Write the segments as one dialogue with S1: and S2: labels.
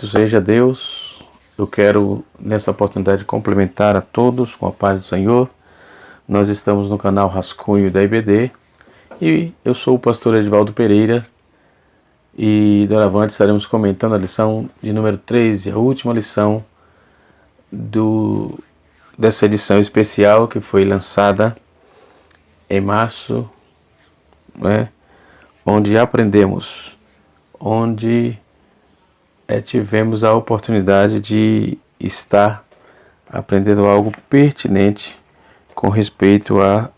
S1: Bendito seja Deus. Eu quero, nessa oportunidade, complementar a todos com a paz do Senhor. Nós estamos no canal Rascunho da IBD e eu sou o pastor Edivaldo Pereira e doravante estaremos comentando a lição de número 13, a última lição dessa edição especial que foi lançada em março, onde aprendemos, tivemos a oportunidade de estar aprendendo algo pertinente com respeito à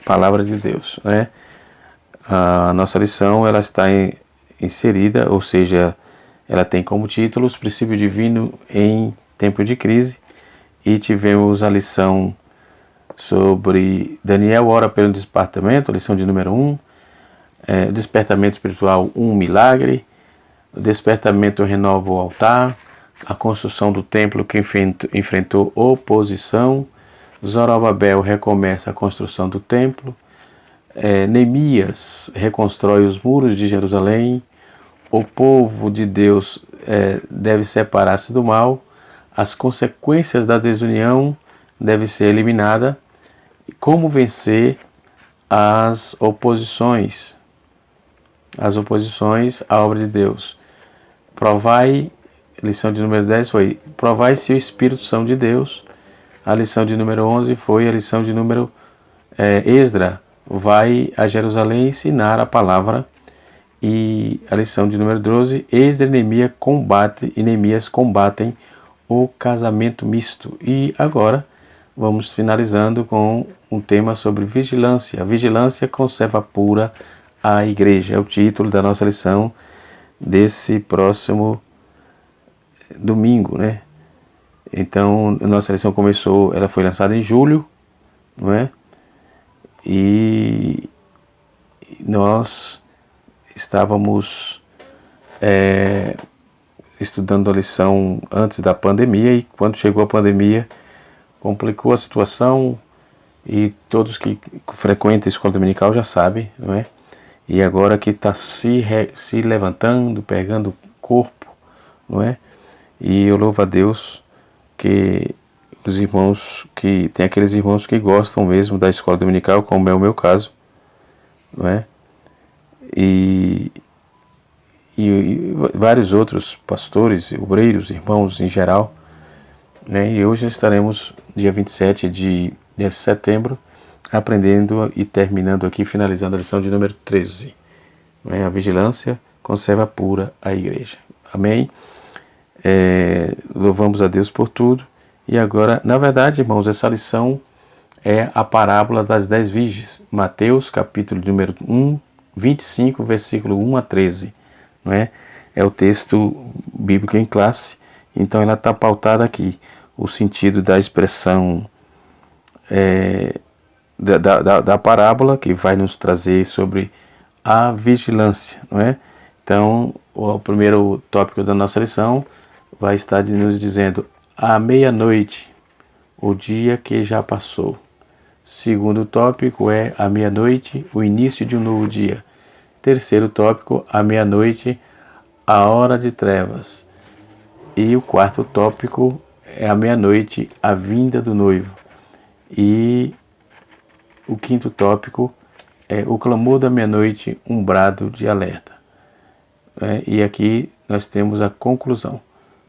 S1: palavra de Deus, A nossa lição ela está inserida, ou seja, ela tem como título os princípios divinos em tempo de crise, e tivemos a lição sobre Daniel ora pelo despertamento, a lição de número 1, despertamento espiritual, um milagre, o despertamento renova o altar, a construção do templo que enfrentou oposição, Zorobabel recomeça a construção do templo, Neemias reconstrói os muros de Jerusalém, o povo de Deus deve separar-se do mal, as consequências da desunião devem ser eliminadas, e como vencer as oposições à obra de Deus. Provai, lição de número 10 foi, provai se o Espírito são de Deus. A lição de número 11 foi a lição de número Esdra, vai a Jerusalém ensinar a palavra. E a lição de número 12, Esdra e Neemias combatem o casamento misto. E agora vamos finalizando com um tema sobre vigilância. A vigilância conserva pura a igreja. É o título da nossa lição desse próximo domingo, Então, a nossa lição ela foi lançada em julho, E nós estávamos estudando a lição antes da pandemia, e quando chegou a pandemia, complicou a situação, e todos que frequentam a escola dominical já sabem, E agora que está se levantando, pegando corpo, E eu louvo a Deus que os irmãos, que tem aqueles irmãos que gostam mesmo da escola dominical, como é o meu caso, E vários outros pastores, obreiros, irmãos em geral, E hoje estaremos, dia 27 de setembro, aprendendo e terminando aqui, finalizando a lição de número 13. A vigilância conserva pura a igreja. Amém? Louvamos a Deus por tudo. E agora, na verdade, irmãos, essa lição é a parábola das 10 virgens. Mateus, capítulo número 25, versículo 1 a 13. É o texto bíblico em classe. Então, ela está pautada aqui. O sentido da expressão da parábola, que vai nos trazer sobre a vigilância, Então, o primeiro tópico da nossa lição vai estar nos dizendo: à meia-noite, o dia que já passou. Segundo tópico é à meia-noite, o início de um novo dia. Terceiro tópico, à meia-noite, a hora de trevas. E o quarto tópico é à meia-noite, a vinda do noivo. E o quinto tópico é o clamor da meia-noite, um brado de alerta. E aqui nós temos a conclusão.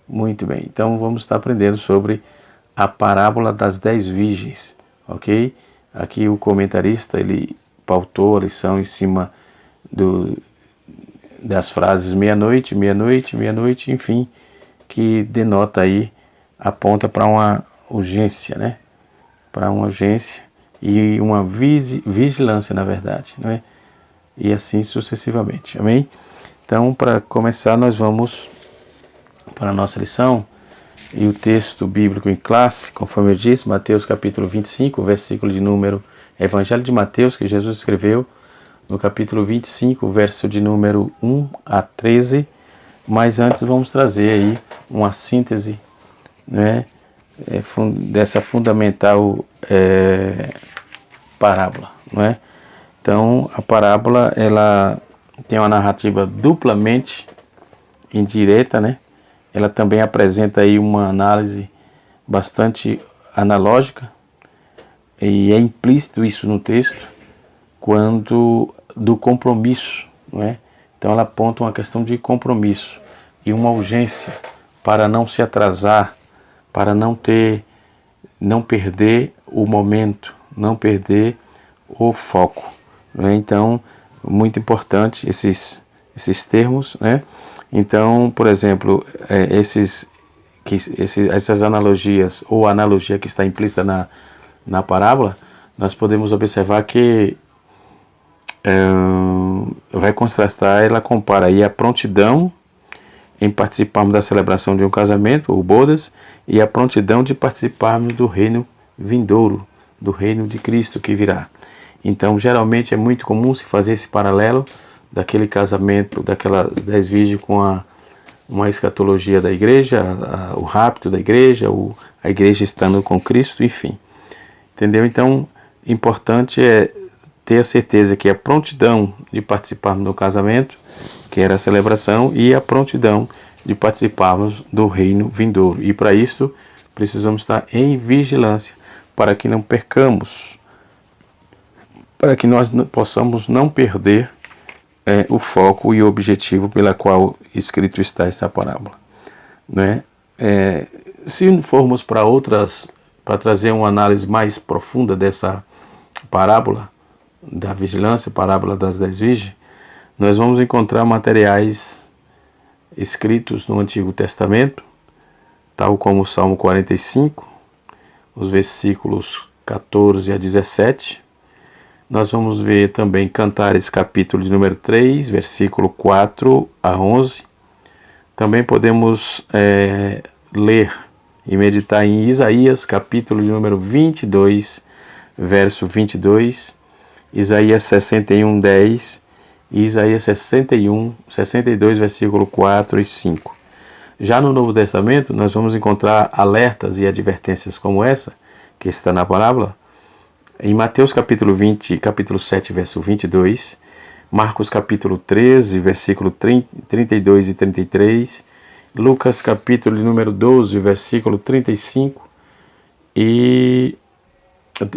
S1: Muito bem, então vamos estar aprendendo sobre a parábola das 10 virgens, ok? Aqui o comentarista, ele pautou a lição em cima das frases meia-noite, meia-noite, meia-noite, enfim, que denota aí, aponta para uma urgência, Para uma urgência e uma vigilância, na verdade, E assim sucessivamente, amém? Então, para começar, nós vamos para a nossa lição, e o texto bíblico em classe, conforme eu disse, Mateus capítulo 25, versículo de número, Evangelho de Mateus, que Jesus escreveu, no capítulo 25, verso de número 1 a 13, mas antes vamos trazer aí uma síntese, dessa fundamental parábola, Então, a parábola, ela tem uma narrativa duplamente indireta, ela também apresenta aí uma análise bastante analógica, e é implícito isso no texto, quando do compromisso, não é? Então ela aponta uma questão de compromisso e uma urgência para não se atrasar, para não perder o momento, não perder o foco, né? Então, muito importante esses termos, né? Então, por exemplo, essas analogias, ou a analogia que está implícita na parábola, nós podemos observar que vai contrastar, ela compara aí a prontidão em participarmos da celebração de um casamento, ou bodas, e a prontidão de participarmos do reino vindouro, do reino de Cristo que virá. Então, geralmente é muito comum se fazer esse paralelo daquele casamento, daquelas 10 virgens com uma escatologia da igreja, o rapto da igreja, a igreja estando com Cristo, enfim. Entendeu? Então, importante é ter a certeza que a prontidão de participarmos do casamento, que era a celebração, e a prontidão de participarmos do reino vindouro. E para isso, precisamos estar em vigilância, para que não percamos, para que nós possamos não perder o foco e o objetivo pela qual escrito está essa parábola, né? Se formos para trazer uma análise mais profunda dessa parábola da vigilância, parábola das 10 virgens, nós vamos encontrar materiais escritos no Antigo Testamento, tal como o Salmo 45, os versículos 14 a 17. Nós vamos ver também Cantares, capítulo de número 3, versículo 4 a 11. Também podemos ler e meditar em Isaías, capítulo de número 22, verso 22, Isaías 61, 10 e Isaías 62, versículo 4 e 5. Já no Novo Testamento, nós vamos encontrar alertas e advertências como essa, que está na parábola, em Mateus capítulo 7, verso 22, Marcos capítulo 13, versículo 32 e 33, Lucas capítulo número 12, versículo 35 e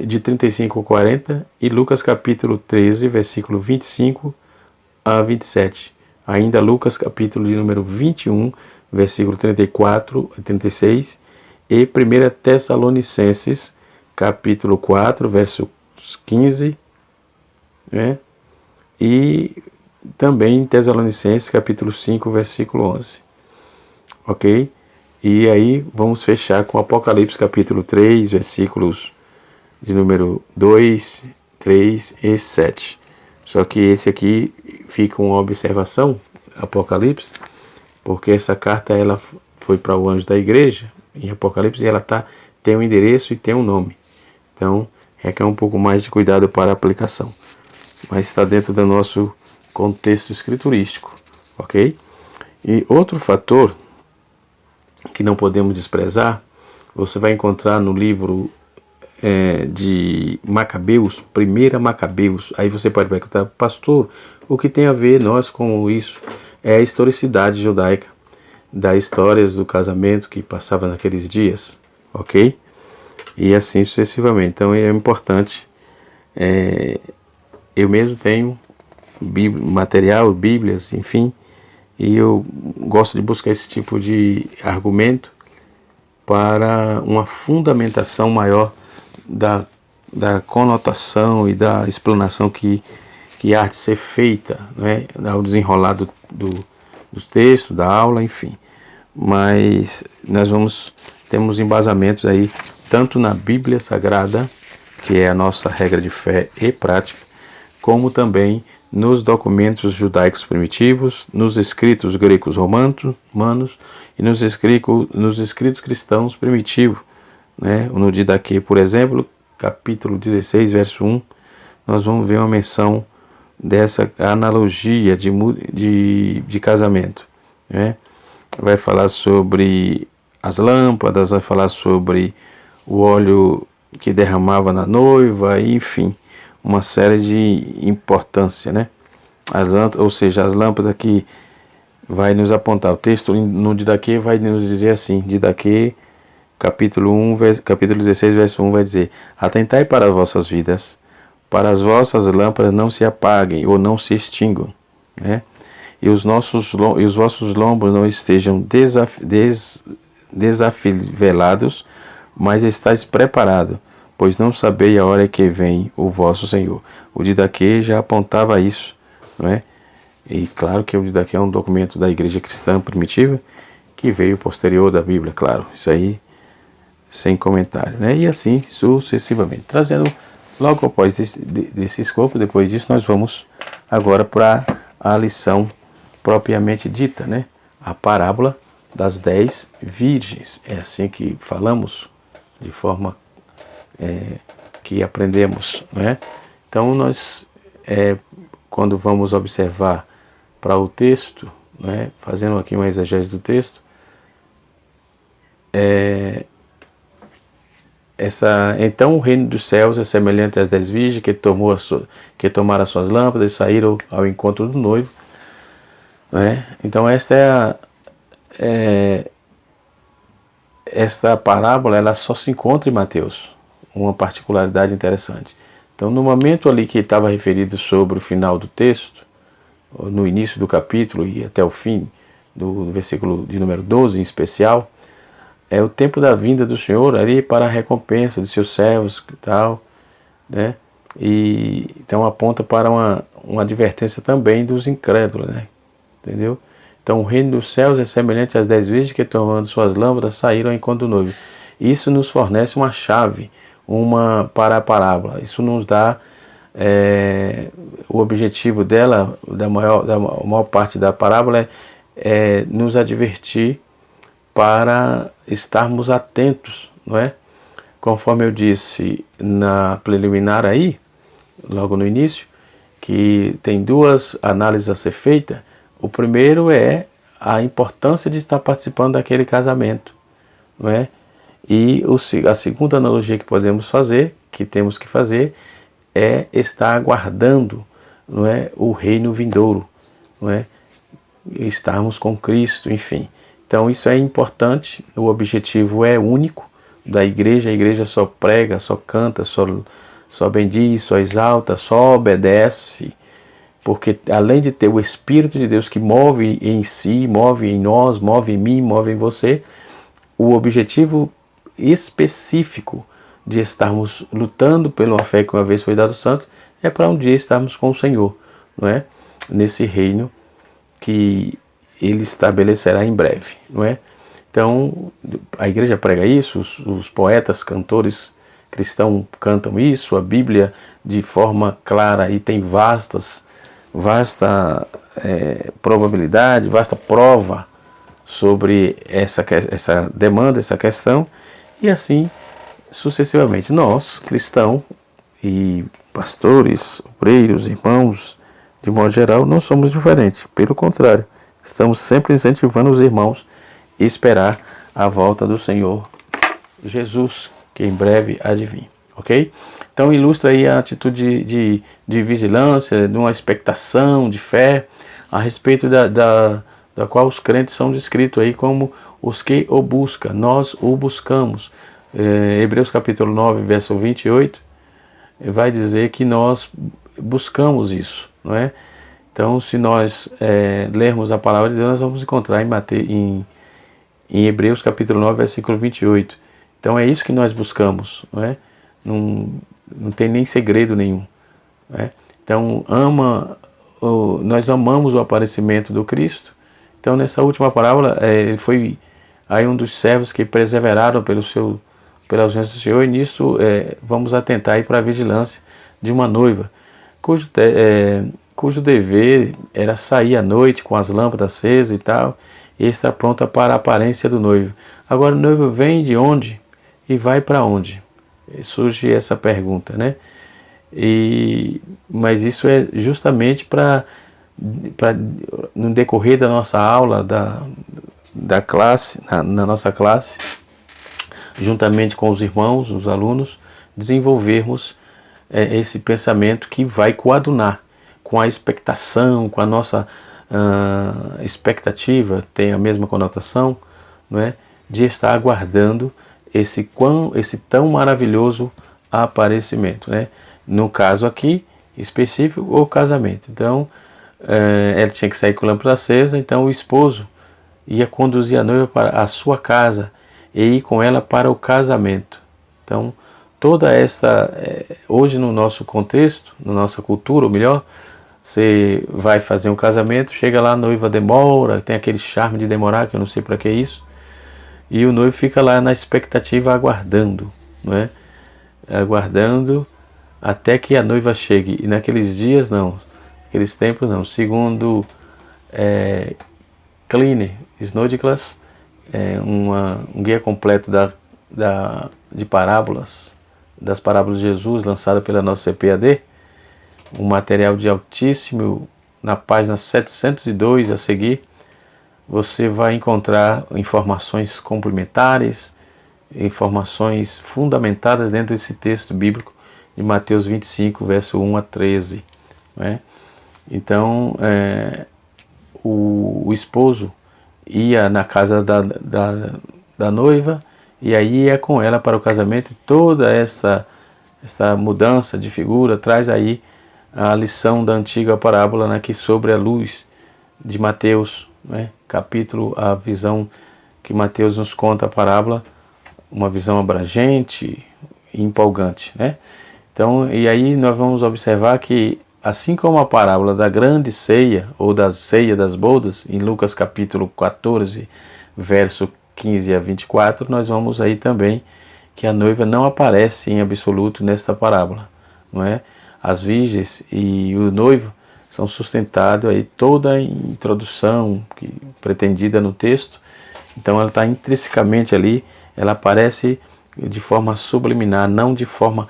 S1: de 35 a 40, e Lucas capítulo 13, versículo 25 a 27. Ainda Lucas capítulo de número 21, versículo 34 a 36, e 1 Tessalonicenses capítulo 4, verso 15, né? E também em Tessalonicenses capítulo 5, versículo 11. Ok? E aí vamos fechar com Apocalipse capítulo 3, versículos de número 2, 3 e 7. Só que esse aqui fica uma observação, Apocalipse, porque essa carta ela foi para o anjo da igreja, em Apocalipse, e ela tem um endereço e tem um nome. Então, requer um pouco mais de cuidado para a aplicação. Mas está dentro do nosso contexto escriturístico, ok? E outro fator que não podemos desprezar, você vai encontrar no livro de Macabeus, 1 Macabeus. Aí você pode perguntar, pastor, o que tem a ver nós com isso? É a historicidade judaica, das histórias do casamento que passava naqueles dias, ok? E assim sucessivamente. Então é importante. Eu mesmo tenho material, bíblias, enfim, e eu gosto de buscar esse tipo de argumento para uma fundamentação maior da conotação e da explanação que há de ser feita, né, ao desenrolar do texto, da aula, enfim. Mas nós temos embasamentos aí, tanto na Bíblia Sagrada, que é a nossa regra de fé e prática, como também nos documentos judaicos primitivos, nos escritos gregos romanos e nos escritos cristãos primitivos, né? No Didaquê, por exemplo, capítulo 16, verso 1, nós vamos ver uma menção dessa analogia de casamento, né? Vai falar sobre as lâmpadas, vai falar sobre o óleo que derramava na noiva, enfim, uma série de importância, né? Ou seja, as lâmpadas que vai nos apontar. O texto no Didaquê vai nos dizer assim, Didaquê, capítulo 16, verso 1, vai dizer: atentai para as vossas vidas, para as vossas lâmpadas não se apaguem ou não se extingam, né? E os vossos lombos não estejam desafivelados, mas estáis preparado, pois não sabeis a hora que vem o vosso Senhor. O Didaquê já apontava isso, não é? E claro que o Didaquê é um documento da igreja cristã primitiva, que veio posterior da Bíblia, claro, isso aí sem comentário, né? E assim sucessivamente. Trazendo logo após desse escopo, depois disso, nós vamos agora para a lição propriamente dita, né? A parábola das 10 virgens. É assim que falamos, de forma que aprendemos, né? Então nós, quando vamos observar para o texto, né, fazendo aqui uma exegese do texto, então o reino dos céus é semelhante às 10 virgens que tomaram as suas lâmpadas e saíram ao encontro do noivo, né? Então esta parábola ela só se encontra em Mateus, uma particularidade interessante. Então no momento ali que estava referido sobre o final do texto, no início do capítulo e até o fim do versículo de número 12 em especial, é o tempo da vinda do Senhor ali para a recompensa dos seus servos e tal, né? E então aponta para uma advertência também dos incrédulos, né? Entendeu? Então o reino dos céus é semelhante às 10 virgens que, tomando suas lâmpadas, saíram ao encontro do noivo. Isso nos fornece uma chave para a parábola. Isso nos dá o objetivo dela, da maior parte da parábola, é nos advertir para estarmos atentos, não é? Conforme eu disse na preliminar aí, logo no início, que tem duas análises a ser feitas. O primeiro é a importância de estar participando daquele casamento, não é? E a segunda analogia que podemos fazer, que temos que fazer, é estar aguardando, não é, o reino vindouro, não é? Estarmos com Cristo, enfim. Então isso é importante, o objetivo é único da igreja. A igreja só prega, só canta, só bendiz, só exalta, só obedece, porque além de ter o Espírito de Deus que move em si, move em nós, move em mim, move em você, o objetivo específico de estarmos lutando pela fé que uma vez foi dado aos santos é para um dia estarmos com o Senhor, não é? Nesse reino que Ele estabelecerá em breve, não é? Então a igreja prega isso, os poetas, cantores cristãos cantam isso, a Bíblia de forma clara e tem vasta probabilidade, vasta prova sobre essa demanda, essa questão, e assim sucessivamente. Nós, cristãos e pastores, obreiros, irmãos, de modo geral, não somos diferentes. Pelo contrário, estamos sempre incentivando os irmãos a esperar a volta do Senhor Jesus, que em breve há de vir. Ok? Então ilustra aí a atitude de vigilância, de uma expectação, de fé, a respeito da qual os crentes são descritos aí como os que o buscam. Nós o buscamos. Hebreus capítulo 9, verso 28, vai dizer que nós buscamos isso, não é? Então, se nós lermos a palavra de Deus, nós vamos encontrar em Hebreus capítulo 9, versículo 28. Então, é isso que nós buscamos, não é? Não tem nem segredo nenhum, não é? Então, nós amamos o aparecimento do Cristo. Então, nessa última parábola, ele foi aí um dos servos que perseveraram pela ausência do Senhor, e nisso vamos atentar para a vigilância de uma noiva, cujo dever era sair à noite com as lâmpadas acesas e tal, e estar pronta para a aparência do noivo. Agora o noivo vem de onde e vai para onde? Surge essa pergunta, né? Mas isso é justamente para no decorrer da nossa aula, da classe, na nossa classe, juntamente com os irmãos, os alunos, desenvolvermos esse pensamento que vai coadunar com a expectação, com a nossa expectativa, tem a mesma conotação, não é? De estar aguardando esse tão maravilhoso aparecimento, né? No caso aqui específico, o casamento. Então, ela tinha que sair com a lâmpada acesa, então o esposo ia conduzir a noiva para a sua casa e ir com ela para o casamento. Então, toda esta, hoje no nosso contexto, na nossa cultura, ou melhor, você vai fazer um casamento, chega lá, a noiva demora, tem aquele charme de demorar, que eu não sei para que é isso, e o noivo fica lá na expectativa, aguardando, não é? Aguardando até que a noiva chegue. E naqueles dias não, naqueles tempos não. Segundo Kline Snodgrass, um guia completo de parábolas, das parábolas de Jesus, lançada pela nossa CPAD, um material de altíssimo, na página 702 a seguir, você vai encontrar informações complementares, informações fundamentadas dentro desse texto bíblico de Mateus 25, verso 1 a 13. Né? Então, o esposo ia na casa da noiva e aí ia com ela para o casamento. E toda essa mudança de figura traz aí a lição da antiga parábola, né, que sobre a luz de Mateus, né, capítulo, a visão que Mateus nos conta a parábola, uma visão abrangente e empolgante, né? Então, e aí nós vamos observar que, assim como a parábola da grande ceia, ou da ceia das bodas, em Lucas capítulo 14, verso 15 a 24, nós vamos aí também que a noiva não aparece em absoluto nesta parábola, não é? As virgens e o noivo são sustentados aí toda a introdução pretendida no texto. Então ela está intrinsecamente ali, ela aparece de forma subliminar, não de forma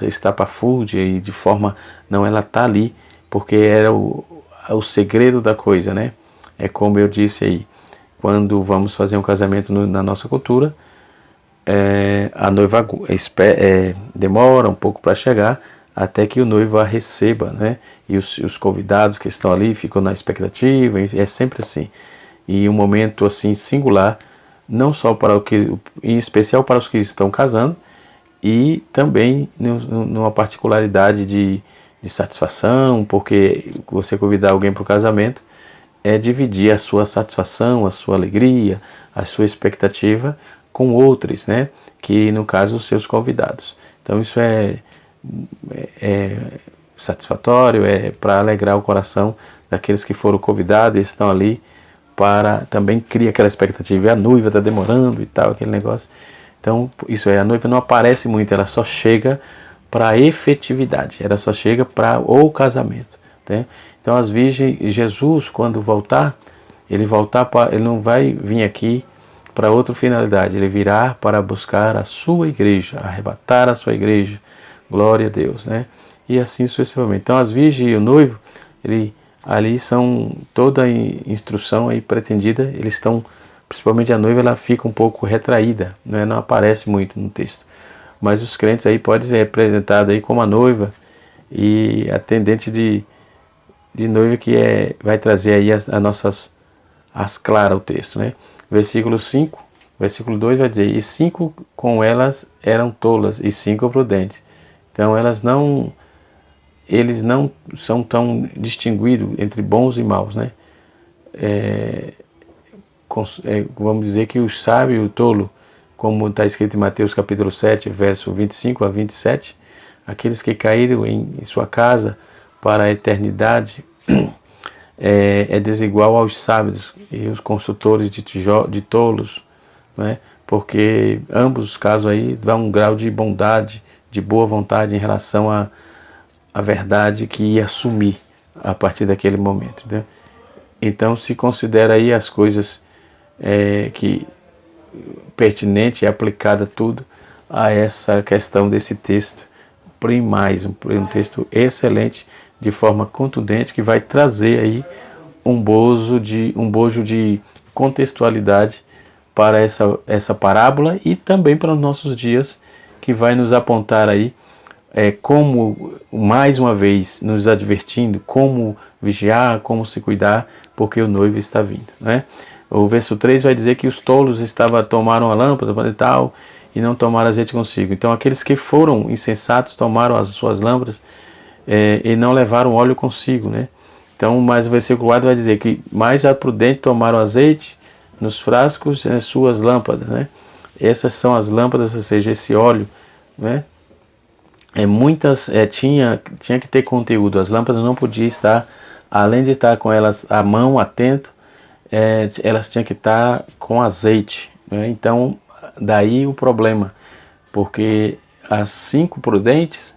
S1: estapafúrdia e de forma... Não, ela está ali porque era o segredo da coisa, né? É como eu disse aí, quando vamos fazer um casamento na nossa cultura, a noiva demora um pouco para chegar, até que o noivo a receba, né? E os convidados que estão ali ficam na expectativa, é sempre assim. E um momento assim singular, não só para em especial para os que estão casando, e também numa particularidade de satisfação, porque você convidar alguém para o casamento é dividir a sua satisfação, a sua alegria, a sua expectativa com outros, né? Que no caso os seus convidados. Então isso é satisfatório, é para alegrar o coração daqueles que foram convidados e estão ali, para também criar aquela expectativa. E a noiva está demorando e tal, aquele negócio. Então, isso a noiva não aparece muito, ela só chega para a efetividade, ela só chega para o casamento. Né? Então, as virgens, Jesus, quando voltar, ele não vai vir aqui para outra finalidade, ele virá para buscar a sua igreja, arrebatar a sua igreja. Glória a Deus, né? E assim sucessivamente. Então, as virgens e o noivo, ali são toda a instrução aí pretendida, eles estão, principalmente a noiva, ela fica um pouco retraída, né? Não aparece muito no texto. Mas os crentes aí podem ser representados aí como a noiva e atendente de noiva, que vai trazer aí as claras o texto, né? Versículo 5, versículo 2 vai dizer: e 5 com elas eram tolas e 5 prudentes. Então eles não são tão distinguidos entre bons e maus, né? Vamos dizer que o sábio e o tolo, como está escrito em Mateus capítulo 7, verso 25 a 27, aqueles que caíram em sua casa para a eternidade, é desigual aos sábios e os construtores de tolos, né? Porque ambos os casos aí dão um grau de bondade, de boa vontade em relação à verdade que ia assumir a partir daquele momento. Entendeu? Então se considera aí as coisas que pertinente e aplicada tudo a essa questão desse texto primais, um texto excelente, de forma contundente, que vai trazer aí um bojo de contextualidade para essa parábola e também para os nossos dias, que vai nos apontar aí como, mais uma vez, nos advertindo como vigiar, como se cuidar, porque o noivo está vindo, né? O verso 3 vai dizer que os tolos tomaram a lâmpada e tal, e não tomaram azeite consigo. Então aqueles que foram insensatos tomaram as suas lâmpadas e não levaram óleo consigo, né? Então, mas o versículo 4 vai dizer que mais a prudente tomaram azeite nos frascos e nas suas lâmpadas, né? Essas são as lâmpadas, ou seja, esse óleo, né? Tinha que ter conteúdo. As lâmpadas não podiam estar, além de estar com elas à mão, atento, elas tinham que estar com azeite, né? Então, daí o problema, porque as 5 prudentes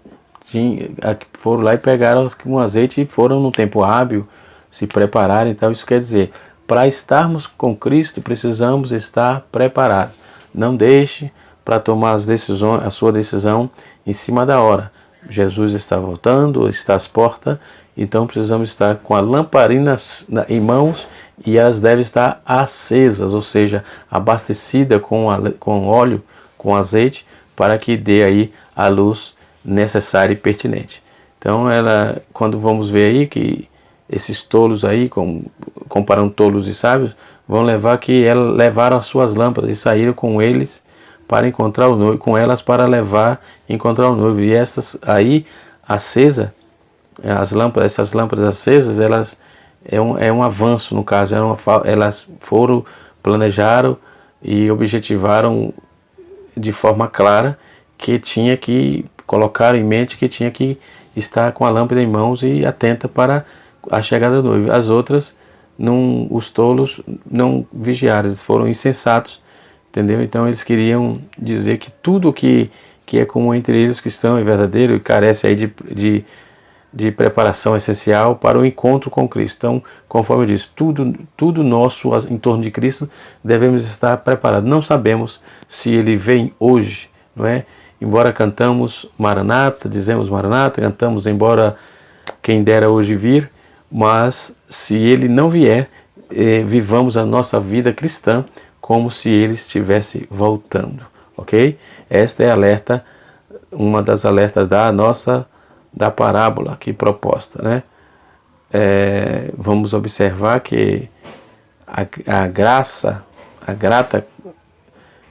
S1: foram lá e pegaram um azeite e foram no tempo hábil se prepararem. Então, isso quer dizer, para estarmos com Cristo, precisamos estar preparados. Não deixe para tomar a sua decisão em cima da hora. Jesus está voltando, está às portas, então precisamos estar com a lamparina em mãos e elas devem estar acesas, ou seja, abastecida com óleo, com azeite, para que dê aí a luz necessária e pertinente. Então, quando vamos ver aí que esses tolos aí, comparando tolos e sábios, vão levar que levaram as suas lâmpadas e saíram com eles para encontrar o noivo, com elas para levar e encontrar o noivo. E estas aí, acesa, essas lâmpadas acesas, elas é um avanço, no caso, elas planejaram e objetivaram de forma clara que tinha que colocar em mente que tinha que estar com a lâmpada em mãos e atenta para a chegada do noivo. As outras, os tolos não vigiaram, eles foram insensatos, entendeu? Então eles queriam dizer que tudo que é comum entre eles, cristão, é verdadeiro e carece aí de preparação essencial para o encontro com Cristo. Então, conforme eu disse, tudo nosso em torno de Cristo devemos estar preparados. Não sabemos se Ele vem hoje, não é? Embora cantamos Maranata, dizemos Maranata, cantamos embora quem dera hoje vir, mas se Ele não vier, vivamos a nossa vida cristã como se Ele estivesse voltando, ok? Esta é uma das alertas da parábola aqui proposta, né? Vamos observar que a grata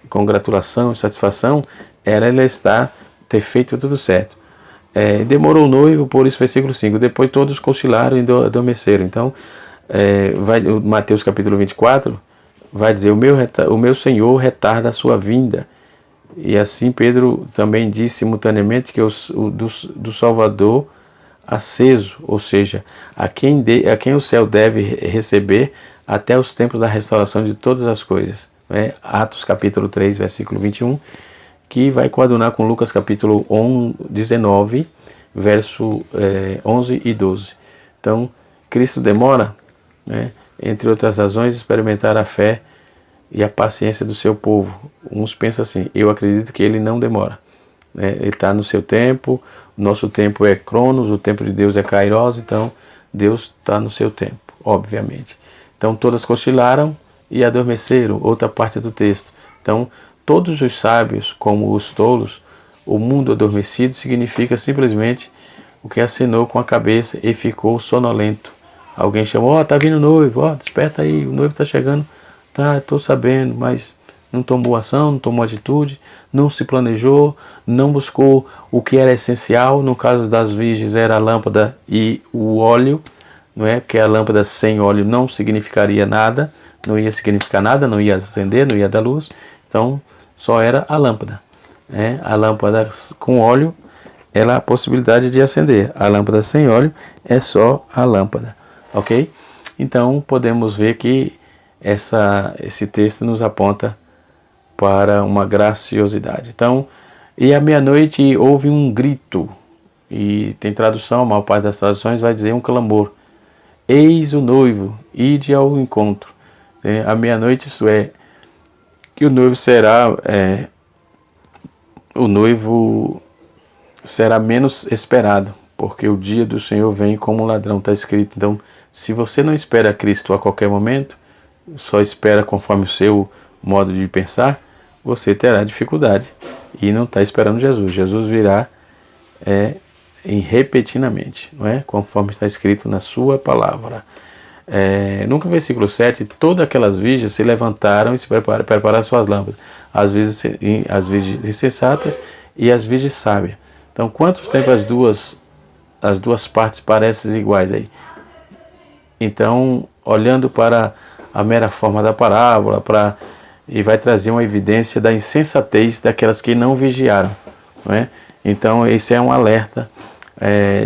S1: congratulação e satisfação era ele ter feito tudo certo. Demorou o noivo, por isso versículo 5, depois todos cochilaram e adormeceram. Então, Mateus capítulo 24 vai dizer, o meu Senhor retarda a sua vinda. E assim Pedro também disse simultaneamente que do Salvador aceso, ou seja, a quem o céu deve receber até os tempos da restauração de todas as coisas. Atos capítulo 3, versículo 21, que vai coadunar com Lucas capítulo 19, verso 11 e 12. Então, Cristo demora, entre outras razões, experimentar a fé e a paciência do seu povo. Uns pensam assim, eu acredito que ele não demora. Ele está no seu tempo, o nosso tempo é Cronos, o tempo de Deus é Kairos, então Deus está no seu tempo, obviamente. Então todas cochilaram e adormeceram, outra parte do texto. Então todos os sábios, como os tolos, o mundo adormecido significa simplesmente o que acenou com a cabeça e ficou sonolento. Alguém chamou, tá vindo o noivo, desperta aí, o noivo está chegando. Tá, estou sabendo, mas não tomou ação, não tomou atitude, não se planejou, não buscou o que era essencial. No caso das virgens era a lâmpada e o óleo, não é? Porque a lâmpada sem óleo não significaria nada, não ia significar nada, não ia acender, não ia dar luz. Então só era a lâmpada. A lâmpada com óleo ela a possibilidade de acender. A lâmpada sem óleo é só a lâmpada, ok? Então podemos ver que esse texto nos aponta para uma graciosidade. Então, e à meia-noite houve um grito, e tem tradução, a maior parte das traduções vai dizer um clamor. Eis o noivo, ide ao encontro. À meia-noite, isso é, que o noivo será menos esperado, porque o dia do Senhor vem como um ladrão, está escrito. Então, se você não espera Cristo a qualquer momento, só espera conforme o seu modo de pensar, você terá dificuldade e não está esperando Jesus. Jesus virá em repentinamente, não é? Conforme está escrito na sua palavra. No versículo 7, todas aquelas virgens se levantaram e se prepararam suas lâmpadas, as virgens insensatas e as virgens sábias. Então, quantos tempos as duas partes parecem iguais aí? Então, olhando para a mera forma da parábola, e vai trazer uma evidência da insensatez daquelas que não vigiaram, não é? Então, esse é um alerta,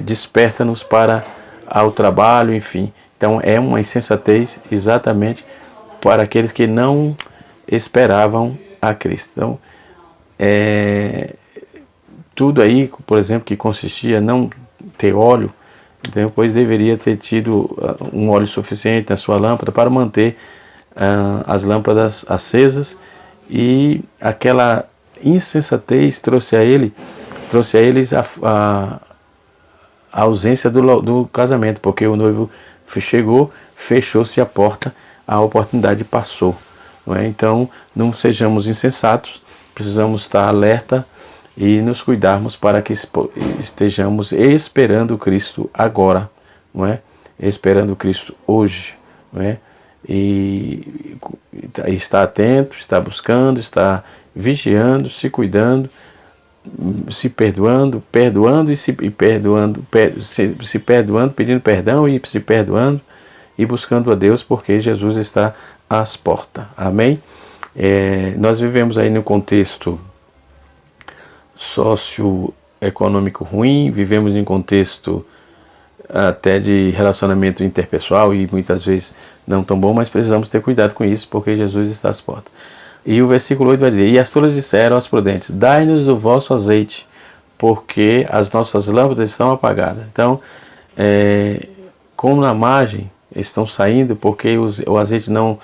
S1: desperta-nos para ao trabalho, enfim. Então, é uma insensatez exatamente para aqueles que não esperavam a Cristo. Então, tudo aí, por exemplo, que consistia não ter óleo, então, pois deveria ter tido um óleo suficiente na sua lâmpada para manter as lâmpadas acesas, e aquela insensatez trouxe a eles a ausência do casamento, porque o noivo chegou, fechou-se a porta, a oportunidade passou, não é? Então, não sejamos insensatos, precisamos estar alerta e nos cuidarmos para que estejamos esperando Cristo agora, não é? Esperando Cristo hoje, não é? E está atento, está buscando, está vigiando, se cuidando, se perdoando, pedindo perdão e se perdoando e buscando a Deus, porque Jesus está às portas. Amém? Nós vivemos aí no contexto socioeconômico ruim, vivemos em contexto até de relacionamento interpessoal e muitas vezes não tão bom, mas precisamos ter cuidado com isso, porque Jesus está às portas. E o versículo 8 vai dizer: e as tolas disseram aos prudentes: dai-nos o vosso azeite, porque as nossas lâmpadas estão apagadas. Então, como na margem estão saindo, porque o azeite não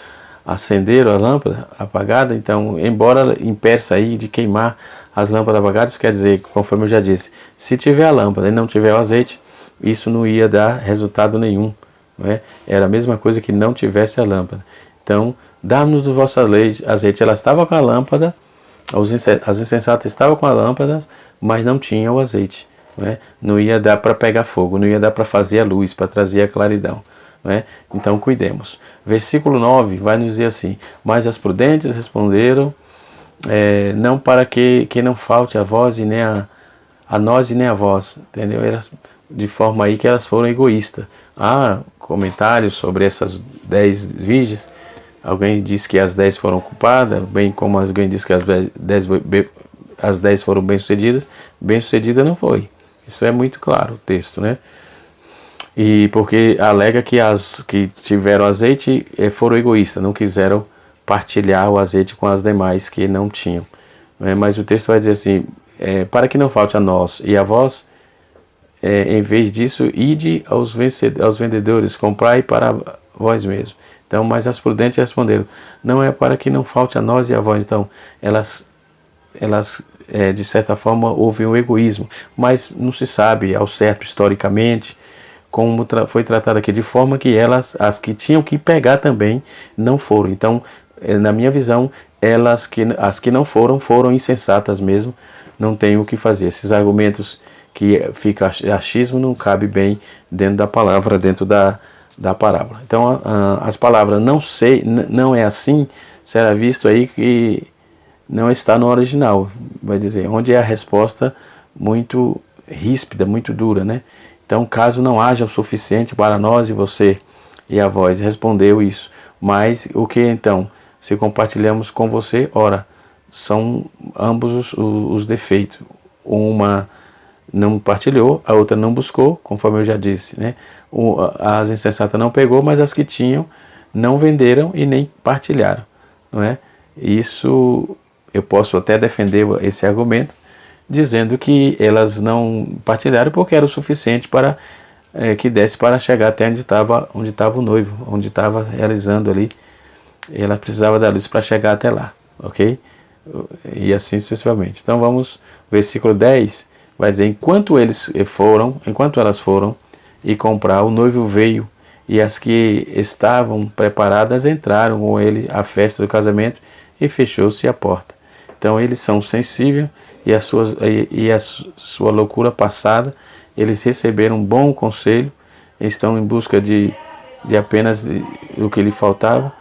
S1: acenderam a lâmpada apagada, então, embora impeça aí de queimar as lâmpadas apagadas, quer dizer, conforme eu já disse, se tiver a lâmpada e não tiver o azeite, isso não ia dar resultado nenhum, não é? Era a mesma coisa que não tivesse a lâmpada. Então, dá-nos do vosso azeite. Ela estava com a lâmpada, as insensatas estavam com a lâmpada, mas não tinham o azeite, não é? Não ia dar para pegar fogo, não ia dar para fazer a luz, para trazer a claridão, não é? Então, cuidemos. Versículo 9 vai nos dizer assim: mas as prudentes responderam, não para que não falte a vós e nem a nós e nem a vós, entendeu? Elas, de forma aí que elas foram egoístas. Há comentários sobre essas 10 virgens. Alguém diz que as 10 foram culpadas, bem como alguém diz que as 10 foram bem-sucedidas. Bem-sucedida não foi. Isso é muito claro o texto, né? E porque alega que as que tiveram azeite foram egoístas, não quiseram partilhar o azeite com as demais que não tinham. Mas o texto vai dizer assim: para que não falte a nós e a vós, em vez disso, ide aos vendedores, comprai para vós mesmos. Então, mas as prudentes responderam: não é para que não falte a nós e a vós. Então, elas de certa forma, houve um egoísmo, mas não se sabe ao certo historicamente como foi tratado aqui, de forma que as que tinham que pegar também, não foram. Então, na minha visão, as que não foram insensatas mesmo, não tem o que fazer. Esses argumentos que fica achismo não cabe bem dentro da palavra, dentro da parábola. Então, as palavras não é assim, será visto aí que não está no original, vai dizer, onde é a resposta muito ríspida, muito dura, né? Então, caso não haja o suficiente para nós e você e a vós, respondeu isso. Mas o que então? Se compartilhamos com você, ora, são ambos os defeitos. Uma não partilhou, a outra não buscou, conforme eu já disse, né? As insensatas não pegou, mas as que tinham não venderam e nem partilharam, não é? Isso eu posso até defender esse argumento, dizendo que elas não partilharam porque era o suficiente para que desse para chegar até onde estava o noivo, onde estava realizando ali. Ela precisava da luz para chegar até lá, ok? E assim sucessivamente. Então vamos, versículo 10, vai dizer: enquanto elas foram e comprar, o noivo veio, e as que estavam preparadas entraram com ele à festa do casamento, e fechou-se a porta. Então eles são sensíveis, e a sua loucura passada, eles receberam um bom conselho, estão em busca de apenas o que lhe faltava,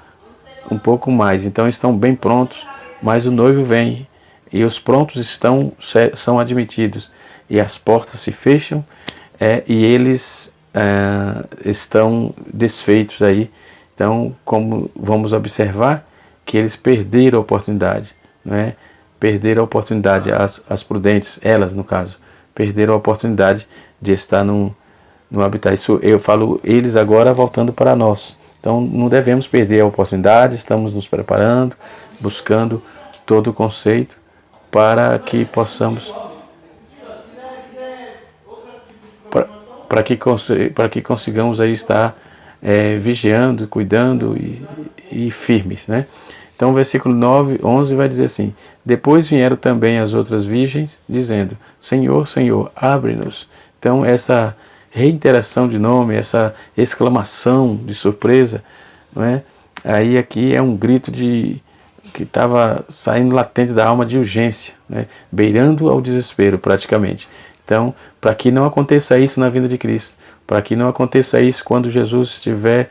S1: um pouco mais. Então estão bem prontos, mas o noivo vem e os prontos são admitidos e as portas se fecham e eles estão desfeitos aí. Então, como vamos observar que eles perderam a oportunidade, não é? Perderam a oportunidade, as prudentes, elas no caso, perderam a oportunidade de estar no habitat. Isso eu falo eles agora voltando para nós. Então não devemos perder a oportunidade, estamos nos preparando, buscando todo o conceito para que possamos para que consigamos aí estar vigiando, cuidando e firmes, né? Então o versículo 11 vai dizer assim: depois vieram também as outras virgens, dizendo: Senhor, Senhor, abre-nos. Então essa reiteração de nome, essa exclamação de surpresa, não é? Aí aqui é um grito que estava saindo latente da alma de urgência, né? Beirando ao desespero praticamente. Então, para que não aconteça isso na vinda de Cristo, para que não aconteça isso quando Jesus estiver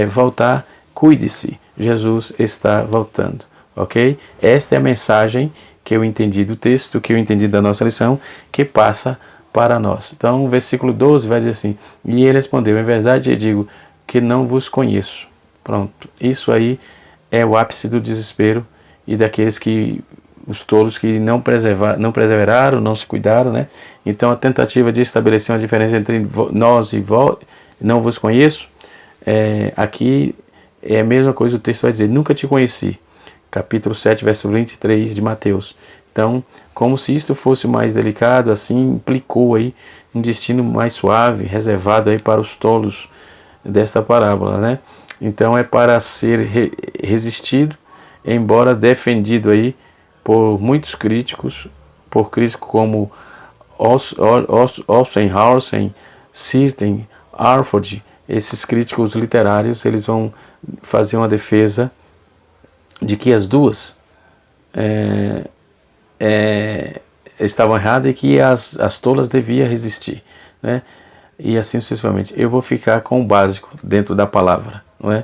S1: voltar, cuide-se, Jesus está voltando, ok? Esta é a mensagem que eu entendi do texto, que eu entendi da nossa lição, que passa para nós. Então, o versículo 12 vai dizer assim: e ele respondeu, em verdade eu digo que não vos conheço. Pronto, isso aí é o ápice do desespero e daqueles os tolos que não perseveraram, não se cuidaram, né? Então, a tentativa de estabelecer uma diferença entre nós e não vos conheço, aqui é a mesma coisa, o texto vai dizer, nunca te conheci. Capítulo 7, verso 23 de Mateus. Então, como se isto fosse mais delicado, assim implicou aí um destino mais suave, reservado aí para os tolos desta parábola, né? Então é para ser resistido, embora defendido aí por muitos críticos, por críticos como Olsenhausen, Sirten, Arford. Esses críticos literários, eles vão fazer uma defesa de que as duas estavam erradas e que as tolas deviam resistir, né? E assim sucessivamente. Eu vou ficar com o básico dentro da palavra, não é?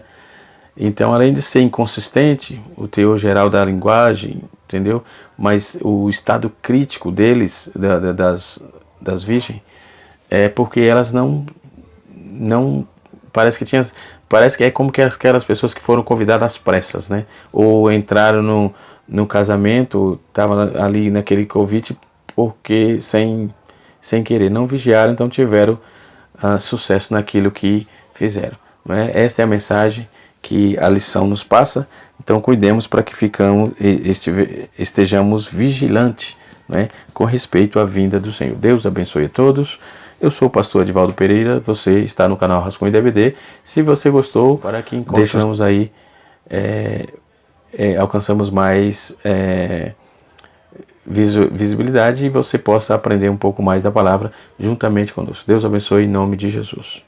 S1: Então, além de ser inconsistente, o teor geral da linguagem, entendeu? Mas o estado crítico deles, das virgens, é porque elas não parece que é como que aquelas pessoas que foram convidadas às pressas, né? Ou entraram no casamento, estavam ali naquele convite porque sem querer, não vigiaram, então tiveram sucesso naquilo que fizeram, né? Esta é a mensagem que a lição nos passa. Então cuidemos para que estejamos vigilantes, né, com respeito à vinda do Senhor. Deus abençoe a todos. Eu sou o pastor Edivaldo Pereira, você está no canal Rascunho DVD. Se você gostou, para que deixamos aí, alcançamos mais visibilidade e você possa aprender um pouco mais da palavra juntamente conosco. Deus abençoe em nome de Jesus.